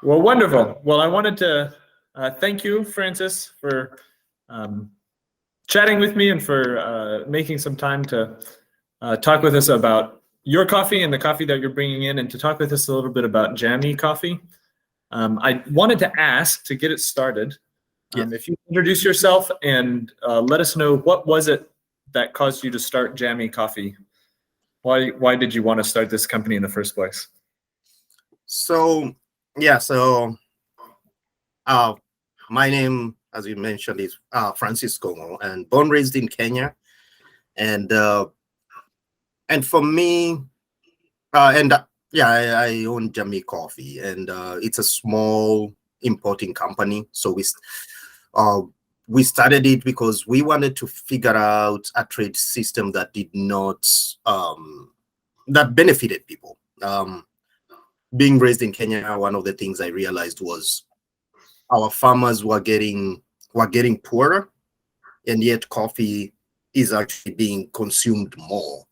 Well, wonderful. Well, I wanted to thank you, Francis, for um, chatting with me and for making some time to talk with us about your coffee and the coffee that you're bringing in, and to talk with us a little bit about Jamii Coffee. I wanted to ask, to get it started, Yeah. if you introduce yourself and let us know, what was it that caused you to start Jamii Coffee? Why did you want to start this company in the first place? So yeah, so uh, my name, as you mentioned, is Francis Kungu, and born raised in Kenya, and for me, and yeah, I own Jamii Coffee, and it's a small importing company. So we started it because we wanted to figure out a trade system that did not that benefited people. Being raised in Kenya, one of the things I realized was our farmers were getting poorer, and yet coffee is actually being consumed more.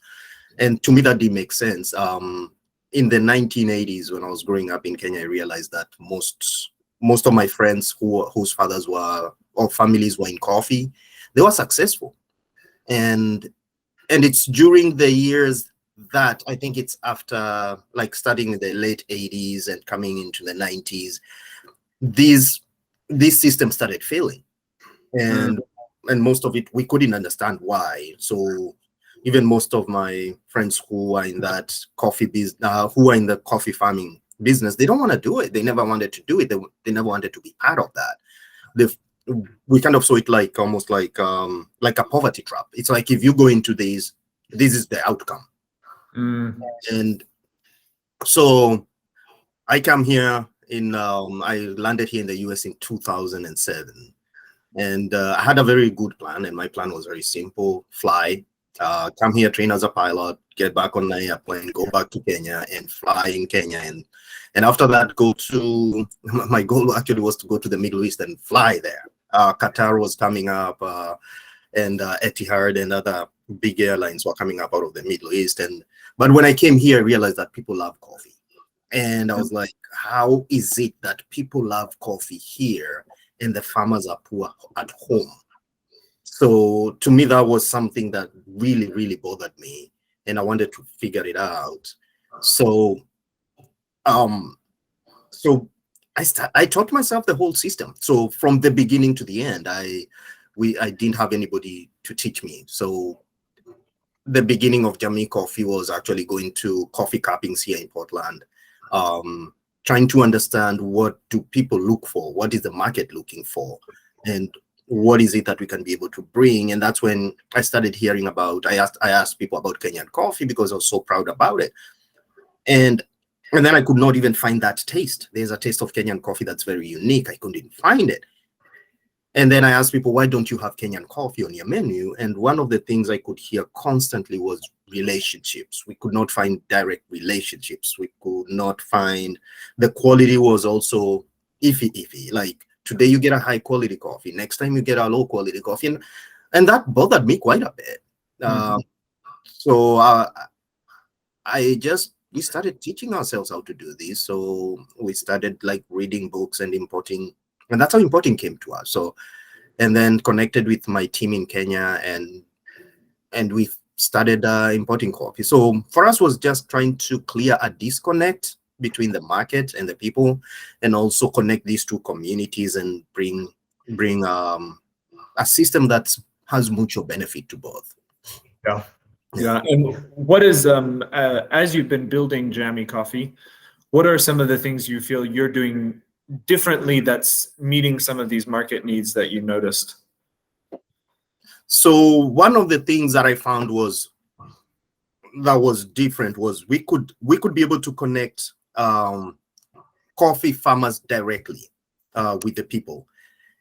And to me, that didn't make sense. In the 1980s, when I was growing up in Kenya, I realized that most of my friends whose fathers were or families were in coffee, they were successful. And it's during the years that I think it's after, like, starting in the late 80s and coming into the 90s, these systems started failing, and most of it we couldn't understand why. So even most of my friends who are in that coffee business, who are in the coffee farming business, they don't want to do it. They never wanted to do it. They never wanted to be part of that. We kind of saw it like almost like a poverty trap. It's like, if you go into this is the outcome. And so I come here I landed here in the US in 2007, and I had a very good plan, and my plan was very simple: fly, come here, train as a pilot, get back on the airplane, go back to Kenya, and fly in Kenya, and after that, go to my goal actually was to go to the Middle East and fly there. Qatar was coming up, and Etihad and other big airlines were coming up out of the Middle East. But when I came here, I realized that people love coffee. And I was like, how is it that people love coffee here and the farmers are poor at home? So to me, that was something that really, really bothered me, and I wanted to figure it out. So I taught myself the whole system. So from the beginning to the end, I didn't have anybody to teach me. So the beginning of Jamii Coffee was actually going to coffee cuppings here in Portland, trying to understand, what do people look for? What is the market looking for? And what is it that we can be able to bring? And that's when I started hearing about, I asked people about Kenyan coffee because I was so proud about it. And then I could not even find that taste. There's a taste of Kenyan coffee that's very unique. I couldn't find it. And then I asked people, why don't you have Kenyan coffee on your menu? And one of the things I could hear constantly was relationships. We could not find direct relationships. We could not find, the quality was also iffy. Like, today you get a high quality coffee, next time you get a low quality coffee. And that bothered me quite a bit. So we started teaching ourselves how to do this. So we started like reading books and importing, and that's how importing came to us. So, and then connected with my team in Kenya, and we started importing coffee. So for us was just trying to clear a disconnect between the market and the people, and also connect these two communities and bring a system that has mutual benefit to both. Yeah. And what is, as you've been building Jamii Coffee, what are some of the things you feel you're doing differently that's meeting some of these market needs that you noticed? So one of the things that I found was different was we could be able to connect coffee farmers directly with the people.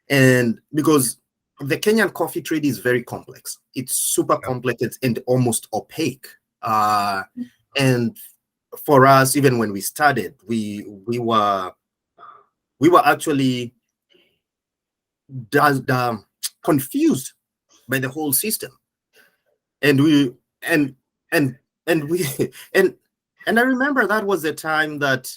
And because the Kenyan coffee trade is very complex, it's super complex and almost opaque. And for us, even when we started, we were actually confused by the whole system. And we and I remember that was the time that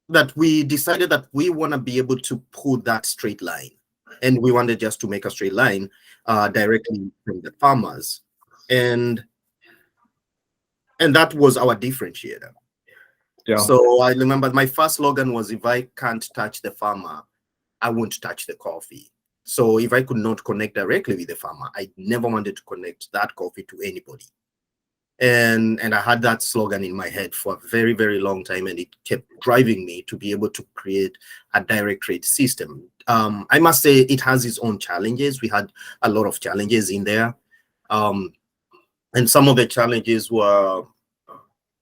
that we decided that we want to be able to put that straight line, and we wanted just to make a straight line directly from the farmers, and that was our differentiator. Yeah. So I remember my first slogan was, if I can't touch the farmer, I won't touch the coffee. So if I could not connect directly with the farmer, I never wanted to connect that coffee to anybody. And I had that slogan in my head for a very, very long time, and it kept driving me to be able to create a direct trade system. I must say it has its own challenges. We had a lot of challenges in there. And some of the challenges were,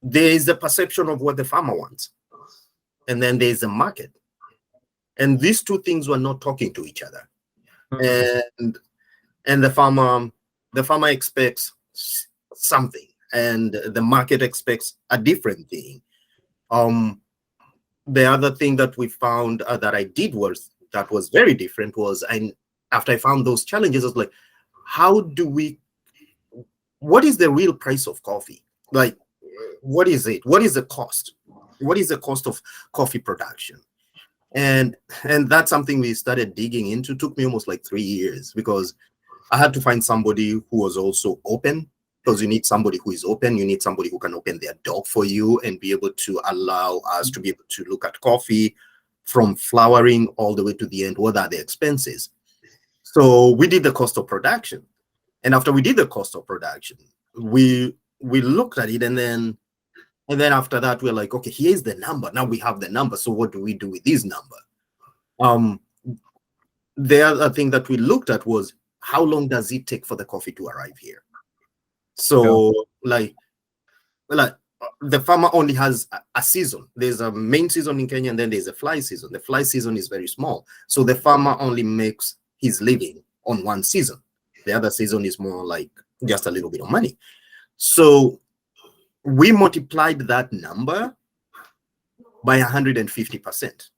there is the perception of what the farmer wants, and then there's the market. And these two things were not talking to each other. And the farmer expects something, and the market expects a different thing. The other thing that we found that I did that was very different was, after I found those challenges, I was like, what is the real price of coffee? Like, what is it? What is the cost? What is the cost of coffee production? And that's something we started digging into. It took me almost like 3 years, because I had to find somebody who was also open, because you need somebody who is open. You need somebody who can open their door for you and be able to allow us to be able to look at coffee from flowering all the way to the end. What are the expenses? So we did the cost of production. And after we did the cost of production, we looked at it, and then after that, we're like, okay, here's the number. Now we have the number. So what do we do with this number? The other thing that we looked at was, how long does it take for the coffee to arrive here? So like the farmer only has a season. There's a main season in Kenya, and then there's a fly season. The fly season is very small. So the farmer only makes his living on one season. The other season is more like just a little bit of money. So we multiplied that number by 150%.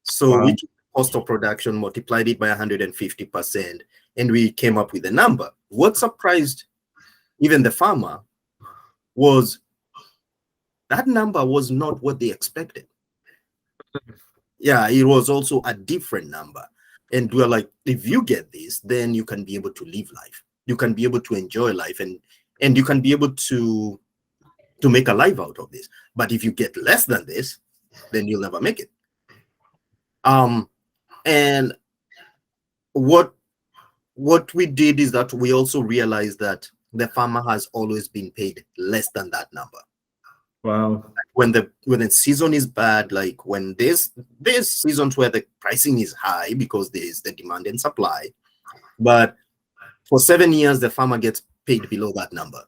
So we took the cost of production, multiplied it by 150%, and we came up with a number. What surprised even the farmer was that number was not what they expected. Yeah, it was also a different number. And we're like, if you get this, then you can be able to live life. You can be able to enjoy life, and you can be able to make a life out of this. But if you get less than this, then you'll never make it. And what we did is that we also realized that the farmer has always been paid less than that number. Wow. When the season is bad, like when there's seasons where the pricing is high because there's the demand and supply, but for 7 years the farmer gets paid below that number.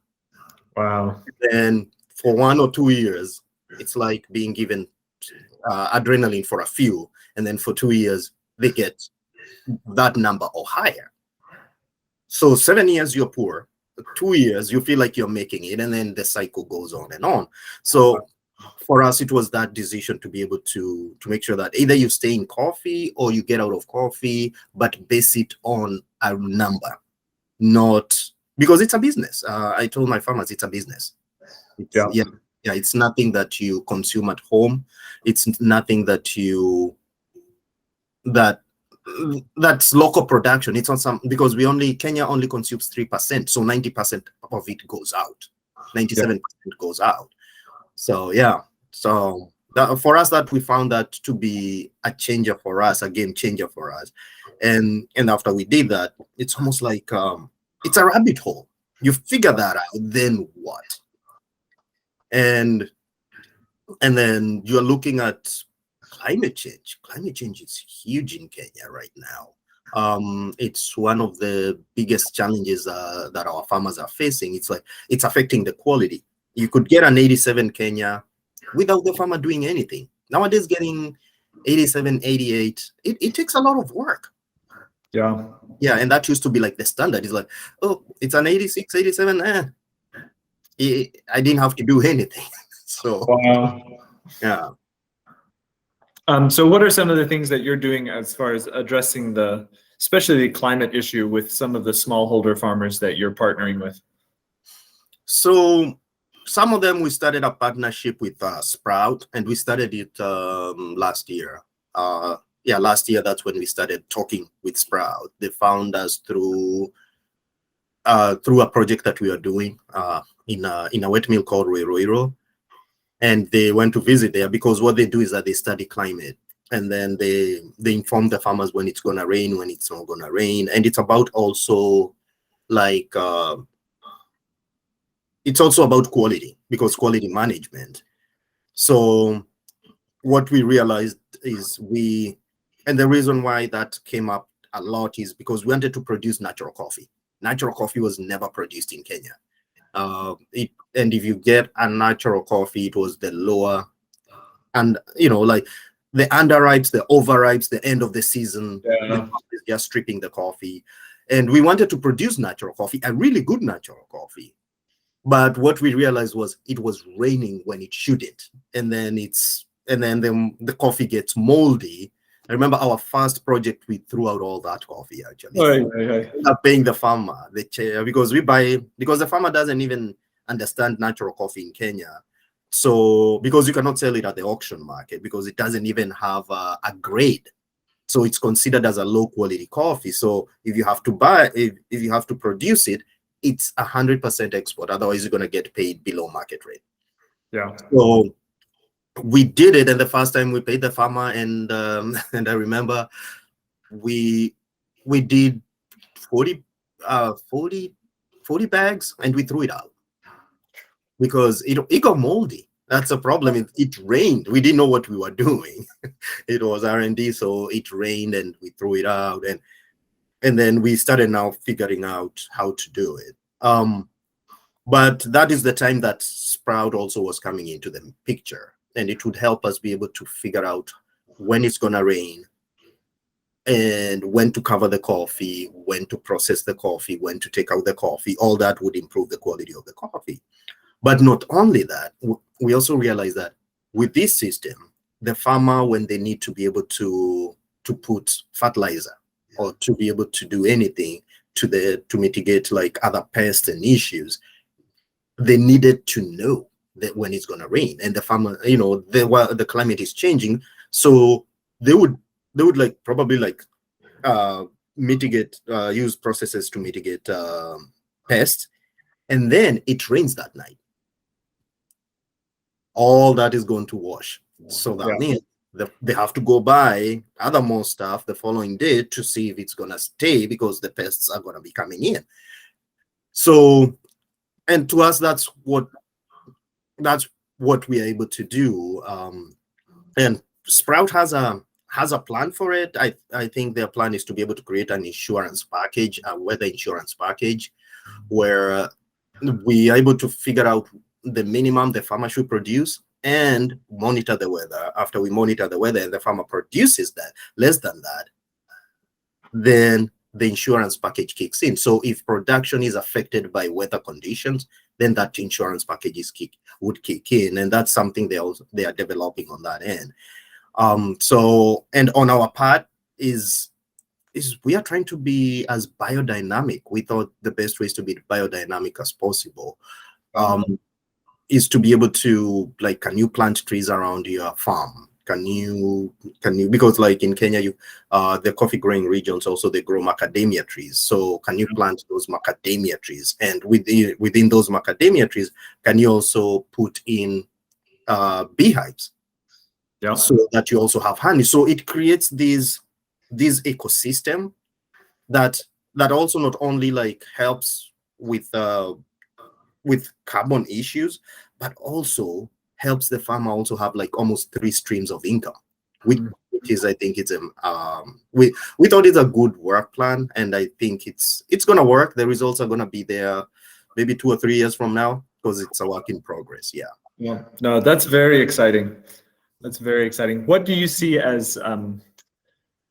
Wow. And for 1 or 2 years, it's like being given adrenaline for a few, and then for 2 years they get that number or higher. So 7 years you're poor, 2 years you feel like you're making it, and then the cycle goes on and on. So for us, it was that decision to be able to make sure that either you stay in coffee or you get out of coffee, but base it on a number, not because it's a business. I told my farmers it's a business. It's nothing that you consume at home. It's nothing that's local production. It's on some, because Kenya only consumes 3%, so 90% of it goes out. 97% goes out. So for us, that we found that to be a changer for us, a game changer for us. And after we did that, it's almost like it's a rabbit hole. You figure that out, then what? And then you're looking at climate change. Climate change is huge in Kenya right now. It's one of the biggest challenges that our farmers are facing. It's like it's affecting the quality. You could get an 87 Kenya without the farmer doing anything. Nowadays, getting 87, 88, it takes a lot of work. Yeah, and that used to be like the standard. It's like, oh, it's an 86, 87. I didn't have to do anything. So wow. yeah. So what are some of the things that you're doing as far as addressing especially the climate issue with some of the smallholder farmers that you're partnering with? So some of them we started a partnership with Sprout, and we started it last year. Last year, that's when we started talking with Sprout. They found us through a project that we are doing in a wet mill called Ruiroiro, and they went to visit there because what they do is that they study climate, and then they inform the farmers when it's gonna rain, when it's not gonna rain, and it's about also like it's also about quality, because quality management. So what we realized is and the reason why that came up a lot is because we wanted to produce natural coffee. Natural coffee was never produced in Kenya. And if you get a natural coffee, it was the lower, and like the underripes, the overripes, the end of the season, the is just stripping the coffee. And we wanted to produce natural coffee, a really good natural coffee. But what we realized was it was raining when it shouldn't, and then the coffee gets moldy. I remember our first project, we threw out all that coffee actually. Not paying the farmer because the farmer doesn't even understand natural coffee in Kenya. So because you cannot sell it at the auction market because it doesn't even have a grade. So it's considered as a low quality coffee. So if you have to produce it, it's 100% export. Otherwise, you're going to get paid below market rate. Yeah. So we did it, and the first time we paid the farmer, and I remember we did 40 bags, and we threw it out because it got moldy. That's a problem. It rained. We didn't know what we were doing. It was R&D, so it rained, and we threw it out, and then we started now figuring out how to do it. But that is the time that Sprout also was coming into the picture, and it would help us be able to figure out when it's going to rain and when to cover the coffee, when to process the coffee, when to take out the coffee. All that would improve the quality of the coffee. But not only that, we also realized that with this system, the farmer, when they need to be able to put fertilizer or to be able to do anything to mitigate like other pests and issues, they needed to know that when it's going to rain, and the farmer, the climate is changing, so they would like probably like mitigate, use processes to mitigate pests, and then it rains that night. All that is going to wash. So that means they have to go buy other more stuff the following day to see if it's going to stay, because the pests are going to be coming in. So, and to us, that's what we are able to do. And Sprout has a plan for it. I think their plan is to be able to create an insurance package, a weather insurance package, where we are able to figure out the minimum the farmer should produce and monitor the weather. After we monitor the weather and the farmer produces that less than that, then the insurance package kicks in. So if production is affected by weather conditions, then that insurance package would kick in, and that's something they are developing on that end. So, and on our part is we are trying to be as biodynamic. We thought the best ways to be biodynamic as possible is to be able to, like, can you plant trees around your farm? Can you because like in Kenya, the coffee growing regions also, they grow macadamia trees. So can you plant those macadamia trees? And within those macadamia trees, can you also put in beehives? Yeah. So that you also have honey. So it creates this ecosystem that also not only like helps with carbon issues, but also helps the farmer also have like almost 3 streams of income, which is, I think it's we thought it's a good work plan, and I think it's gonna work. The results are gonna be there maybe 2 or 3 years from now, because it's a work in progress. Yeah, no, that's very exciting. That's very exciting. What do you see as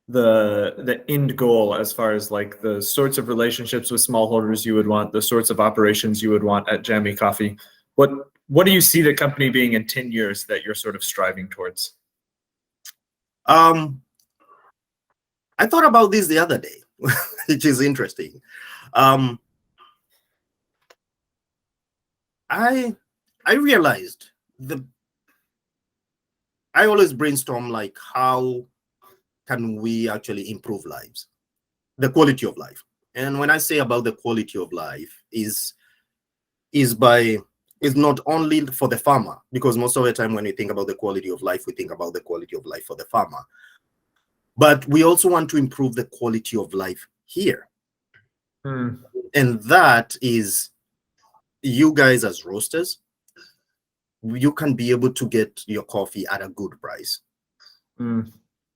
the end goal, as far as like the sorts of relationships with smallholders you would want, the sorts of operations you would want at Jamii Coffee? What do you see the company being in 10 years that you're sort of striving towards? I thought about this the other day, which is interesting. I I realized I always brainstorm like how can we actually improve lives, the quality of life. And when I say about the quality of life is not only for the farmer, because most of the time when we think about the quality of life, we think about the quality of life for the farmer. But we also want to improve the quality of life here. And that is you guys as roasters, you can be able to get your coffee at a good price.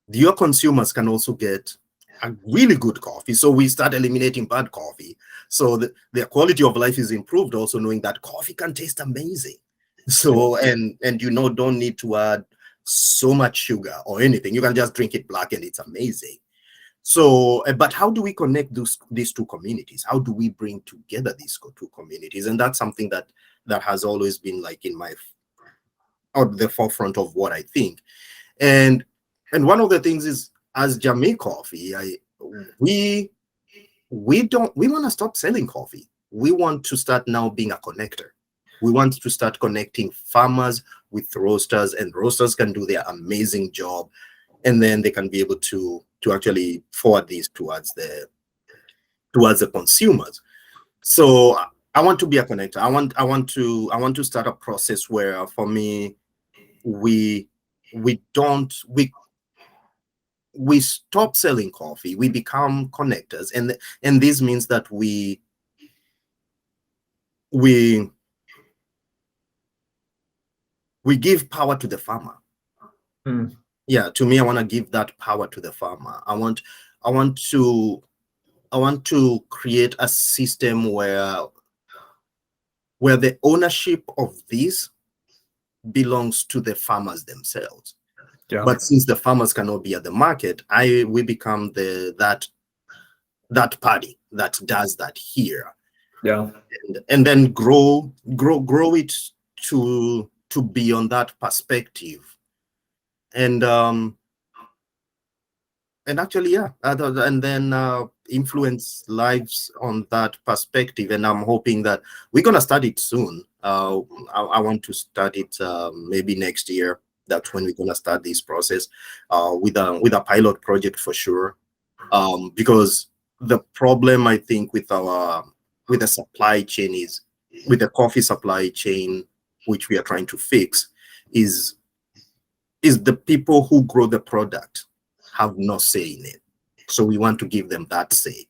Your consumers can also get a really good coffee. So we start eliminating bad coffee. So the quality of life is improved, also knowing that coffee can taste amazing. So, and don't need to add so much sugar or anything. You can just drink it black and it's amazing. So, but how do we connect these two communities? How do we bring together these two communities? And that's something that has always been like in the forefront of what I think. And one of the things is, as Jamii Coffee, we want to stop selling coffee. We want to start now being a connector. We want to start connecting farmers with roasters, and roasters can do their amazing job, and then they can be able to actually forward these towards the consumers. So I want to be a connector. I want to start a process where, for me, we stop selling coffee, we become connectors, and this means that we give power to the farmer. Yeah, to me, I want to give that power to the farmer. I want to create a system where the ownership of this belongs to the farmers themselves. Yeah. But since the farmers cannot be at the market, we become that party that does that here. Yeah. And then grow it to be on that perspective. And actually, yeah, and then influence lives on that perspective. And I'm hoping that we're gonna start it soon. I want to start it maybe next year. That's when we're gonna start this process with a pilot project for sure. Because the problem, I think, with the supply chain is, with the coffee supply chain, which we are trying to fix, is the people who grow the product have no say in it. So we want to give them that say,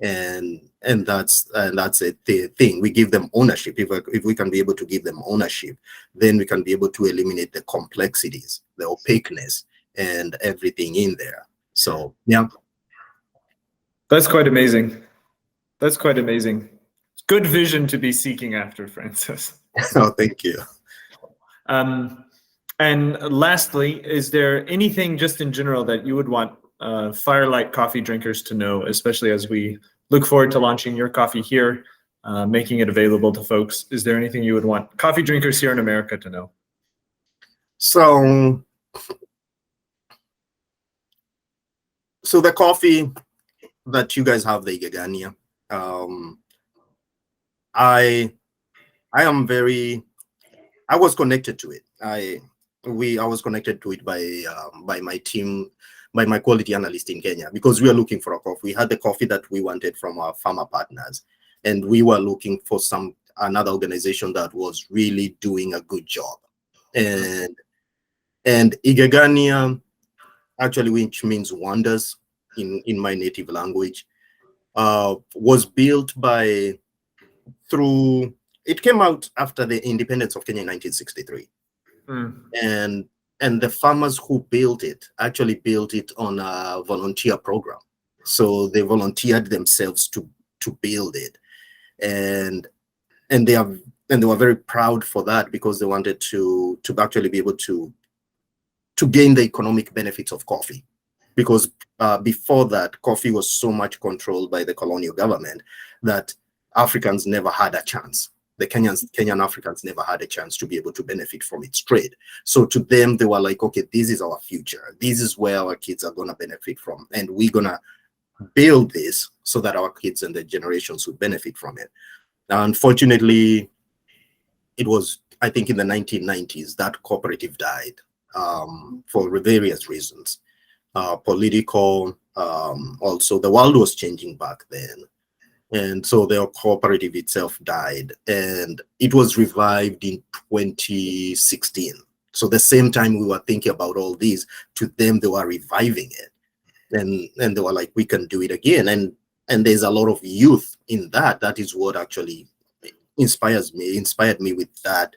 and that's the thing. We give them ownership. If we can be able to give them ownership, then we can be able to eliminate the complexities, the opaqueness, and everything in there. So yeah, that's quite amazing. That's quite amazing. Good vision to be seeking after, Francis. Oh, thank you. And lastly, is there anything just in general that you would want Firelight coffee drinkers to know, especially as we look forward to launching your coffee here, making it available to folks? Is there anything you would want coffee drinkers here in America to know? So the coffee that you guys have, the Igegania, I was connected to it. I was connected to it by my team, by my quality analyst in Kenya, because we were looking for a coffee. We had the coffee that we wanted from our farmer partners, and we were looking for another organization that was really doing a good job. And Igegania, actually, which means wonders in my native language, was built it came out after the independence of Kenya in 1963. And the farmers who built it actually built it on a volunteer program. So they volunteered themselves to build it. And they were very proud for that, because they wanted to actually be able to gain the economic benefits of coffee. Because before that, coffee was so much controlled by the colonial government that Africans never had a chance. The Kenyan Africans never had a chance to be able to benefit from its trade. So to them, they were like, okay, this is our future. This is where our kids are going to benefit from. And we're going to build this so that our kids and the generations would benefit from it. Unfortunately, it was I think in the 1990s, that cooperative died for various reasons. Political, also the world was changing back then. And so the cooperative itself died, and it was revived in 2016. So the same time we were thinking about all these, to them, they were reviving it. And they were like, we can do it again. And there's a lot of youth in that. That is what actually inspired me with that.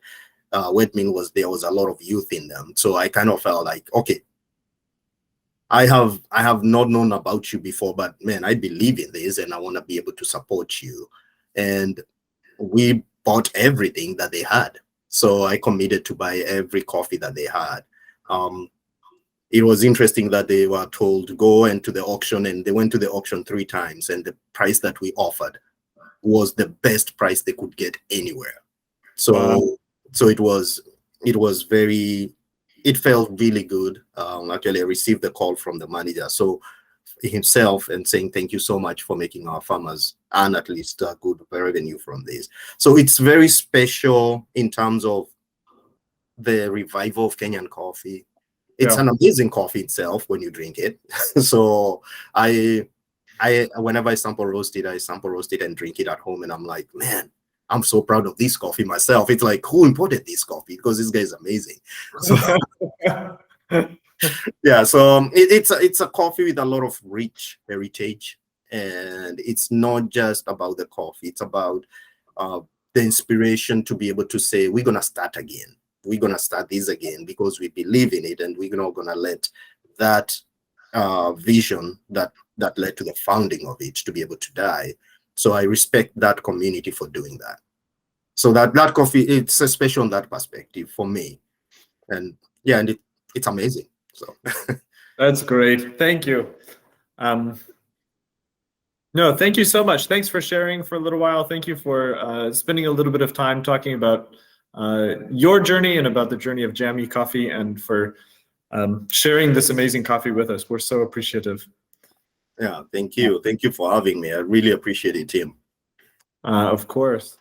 Wetmill there was a lot of youth in them. So I kind of felt like, okay, I have not known about you before, but man, I believe in this and I want to be able to support you. And we bought everything that they had. So I committed to buy every coffee that they had. It was interesting that they were told to go into the auction, and they went to the auction 3 times, and the price that we offered was the best price they could get anywhere. So wow. So it felt really good. Actually, I received the call from the manager himself and saying, thank you so much for making our farmers earn at least a good revenue from this. So it's very special in terms of the revival of Kenyan coffee. It's an amazing coffee itself when you drink it. So whenever I sample roast it and drink it at home, and I'm like, man, I'm so proud of this coffee myself. It's like, who imported this coffee? Because this guy is amazing. So yeah, so it's a coffee with a lot of rich heritage, and it's not just about the coffee. It's about the inspiration to be able to say, we're gonna start again. We're gonna start this again because we believe in it, and we're not gonna let that vision that led to the founding of it to be able to die. So I respect that community for doing that. So that coffee, it's special on that perspective for me, and yeah, and it's amazing. So that's great. Thank you. No, thank you so much. Thanks for sharing for a little while. Thank you for spending a little bit of time talking about your journey and about the journey of Jamii Coffee, and for sharing this amazing coffee with us. We're so appreciative. Yeah, thank you. Thank you for having me. I really appreciate it, Tim. Of course.